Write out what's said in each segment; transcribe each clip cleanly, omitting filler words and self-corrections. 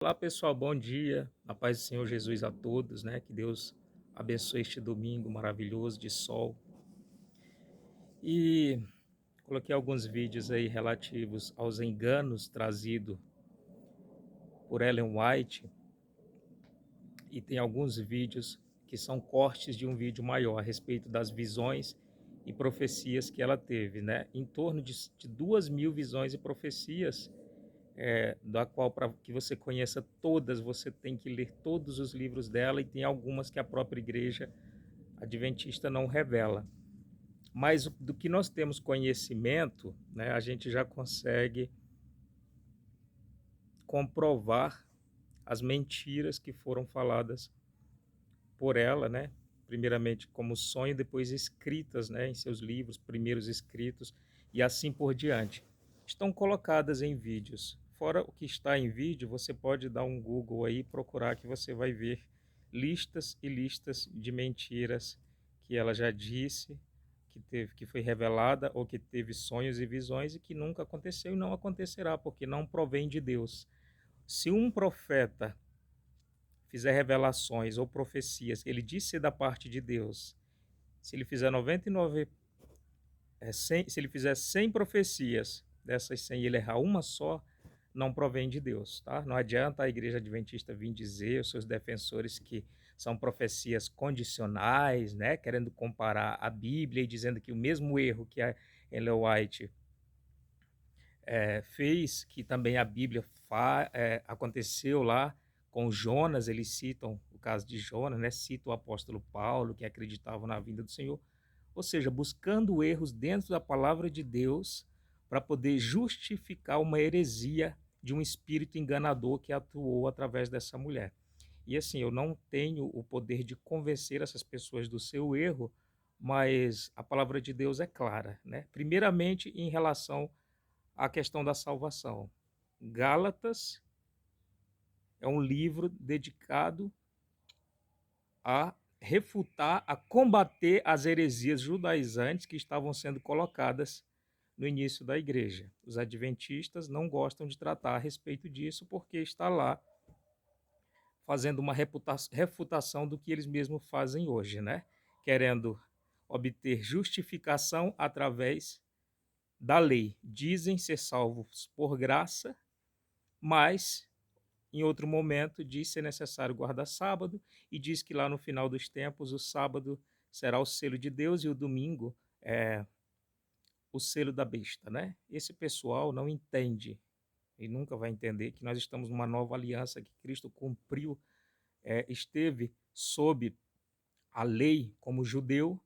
Olá pessoal, bom dia. A paz do Senhor Jesus a todos, né? Que Deus abençoe este domingo maravilhoso de sol. E coloquei alguns vídeos aí relativos aos enganos trazidos por Ellen White e tem alguns vídeos que são cortes de um vídeo maior a respeito das visões e profecias que ela teve, né? Em torno de 2.000 visões e profecias, da qual, para que você conheça todas, você tem que ler todos os livros dela, e tem algumas que a própria igreja adventista não revela. Mas do que nós temos conhecimento, né, a gente já consegue comprovar as mentiras que foram faladas por ela, né? Primeiramente como sonho, depois escritas, né, em seus livros, primeiros escritos, e assim por diante. Estão colocadas em vídeos. Fora o que está em vídeo, você pode dar um Google aí, procurar, que você vai ver listas e listas de mentiras que ela já disse, que teve, que foi revelada, ou que teve sonhos e visões e que nunca aconteceu e não acontecerá, porque não provém de Deus. Se um profeta fizer revelações ou profecias, ele diz ser da parte de Deus, se ele fizer 99, 100, se ele fizer 100 profecias, dessas 100 ele errar uma só, não provém de Deus, tá? Não adianta a igreja adventista vir dizer, os seus defensores, que são profecias condicionais, né? Querendo comparar a Bíblia e dizendo que o mesmo erro que a Ellen White fez, que também a Bíblia aconteceu lá com Jonas. Eles citam o caso de Jonas, né? Cita o apóstolo Paulo, que acreditava na vinda do Senhor, ou seja, buscando erros dentro da palavra de Deus para poder justificar uma heresia de um espírito enganador que atuou através dessa mulher. E assim, eu não tenho o poder de convencer essas pessoas do seu erro, mas a palavra de Deus é clara, né? Primeiramente, em relação a questão da salvação. Gálatas é um livro dedicado a refutar, a combater as heresias judaizantes que estavam sendo colocadas no início da igreja. Os adventistas não gostam de tratar a respeito disso, porque está lá fazendo uma refutação do que eles mesmos fazem hoje, né? Querendo obter justificação através da lei. Dizem ser salvos por graça, mas em outro momento diz ser necessário guardar sábado, e diz que lá no final dos tempos o sábado será o selo de Deus e o domingo é o selo da besta, né? Esse pessoal não entende e nunca vai entender que nós estamos numa nova aliança, que Cristo cumpriu, esteve sob a lei como judeu,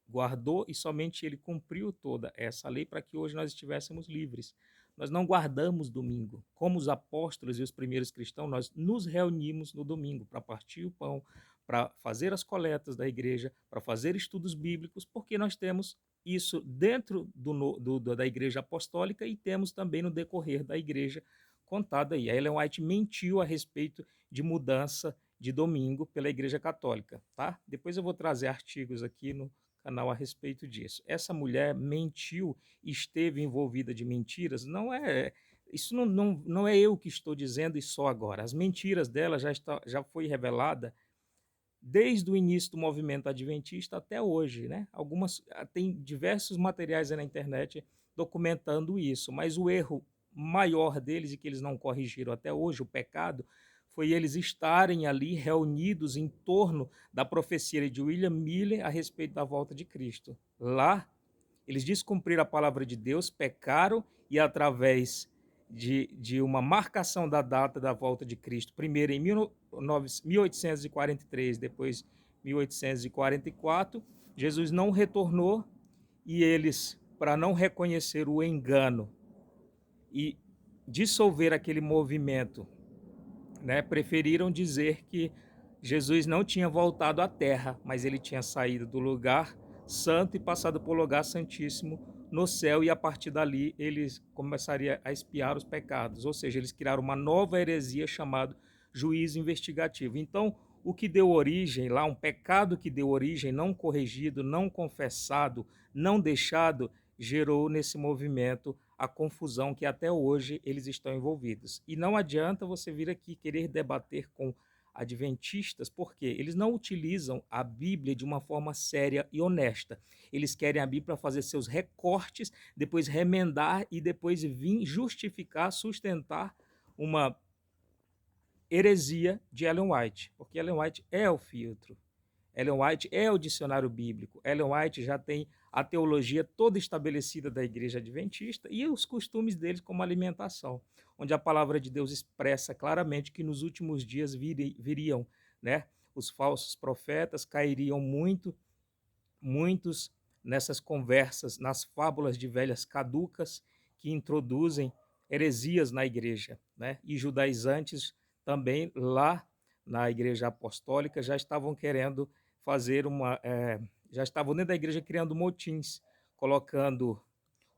guardou, e somente ele cumpriu toda essa lei para que hoje nós estivéssemos livres. Nós não guardamos domingo. Como os apóstolos e os primeiros cristãos, nós nos reunimos no domingo para partir o pão, para fazer as coletas da igreja, para fazer estudos bíblicos, porque nós temos isso dentro da igreja apostólica, e temos também no decorrer da igreja contado aí. A Ellen White mentiu a respeito de mudança de domingo pela igreja católica, tá? Depois eu vou trazer artigos aqui no canal a respeito disso. Essa mulher mentiu, esteve envolvida de mentiras, isso não é eu que estou dizendo e só agora. As mentiras dela já foi revelada desde o início do movimento adventista até hoje, né? Tem diversos materiais aí na internet documentando isso, mas o erro maior deles, e que eles não corrigiram até hoje, o pecado, foi eles estarem ali reunidos em torno da profecia de William Miller a respeito da volta de Cristo. Lá, eles descumpriram a palavra de Deus, pecaram, e através de uma marcação da data da volta de Cristo, primeiro em 1843, depois 1844, Jesus não retornou, e eles, para não reconhecer o engano e dissolver aquele movimento, né, preferiram dizer que Jesus não tinha voltado à terra, mas ele tinha saído do lugar santo e passado por lugar santíssimo no céu, e a partir dali eles começariam a expiar os pecados, ou seja, eles criaram uma nova heresia chamada juízo investigativo. Então, o que deu origem lá, um pecado que deu origem, não corrigido, não confessado, não deixado, gerou nesse movimento a confusão que até hoje eles estão envolvidos. E não adianta você vir aqui querer debater com adventistas, porque eles não utilizam a Bíblia de uma forma séria e honesta. Eles querem a Bíblia para fazer seus recortes, depois remendar e depois vir justificar, sustentar uma heresia de Ellen White, porque Ellen White é o filtro. Ellen White é o dicionário bíblico. Ellen White já tem a teologia toda estabelecida da igreja adventista e os costumes deles como alimentação, onde a palavra de Deus expressa claramente que nos últimos dias viriam, né, os falsos profetas, cairiam muitos nessas conversas, nas fábulas de velhas caducas que introduzem heresias na igreja, né? E judaizantes também lá na igreja apostólica já estavam querendo fazer já estavam dentro da igreja criando motins, colocando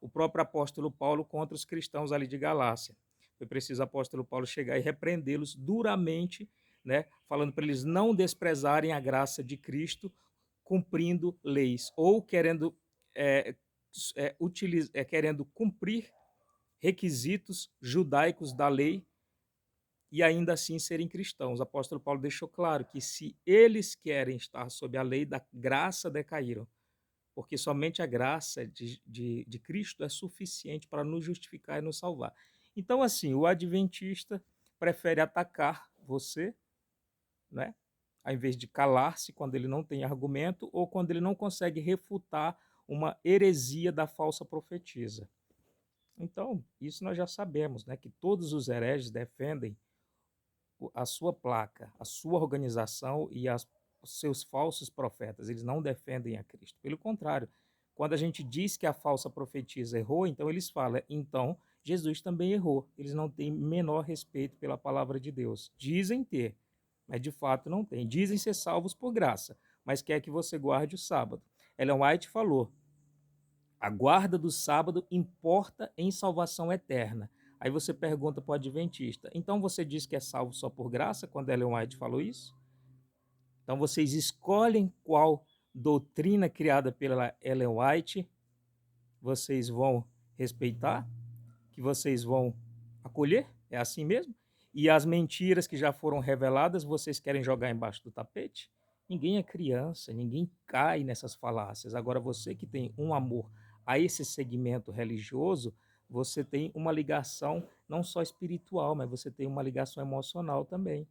o próprio apóstolo Paulo contra os cristãos ali de Galácia. Foi preciso o apóstolo Paulo chegar e repreendê-los duramente, né, falando para eles não desprezarem a graça de Cristo, cumprindo leis ou querendo querendo cumprir requisitos judaicos da lei e ainda assim serem cristãos. O apóstolo Paulo deixou claro que se eles querem estar sob a lei da graça, decaíram, porque somente a graça de Cristo é suficiente para nos justificar e nos salvar. Então, assim, o adventista prefere atacar você, né? Ao invés de calar-se quando ele não tem argumento ou quando ele não consegue refutar uma heresia da falsa profetisa. Então, isso nós já sabemos, né? Que todos os hereges defendem a sua placa, a sua organização e os seus falsos profetas. Eles não defendem a Cristo. Pelo contrário, quando a gente diz que a falsa profetisa errou, então eles falam, então Jesus também errou. Eles não têm menor respeito pela palavra de Deus. Dizem ter, mas de fato não tem. Dizem ser salvos por graça, mas quer que você guarde o sábado. Ellen White falou, a guarda do sábado importa em salvação eterna. Aí você pergunta para o adventista, então você diz que é salvo só por graça, quando Ellen White falou isso? Então vocês escolhem qual doutrina criada pela Ellen White vocês vão respeitar, que vocês vão acolher, é assim mesmo? E as mentiras que já foram reveladas, vocês querem jogar embaixo do tapete? Ninguém é criança, ninguém cai nessas falácias. Agora, você que tem um amor a esse segmento religioso, você tem uma ligação não só espiritual, mas você tem uma ligação emocional também.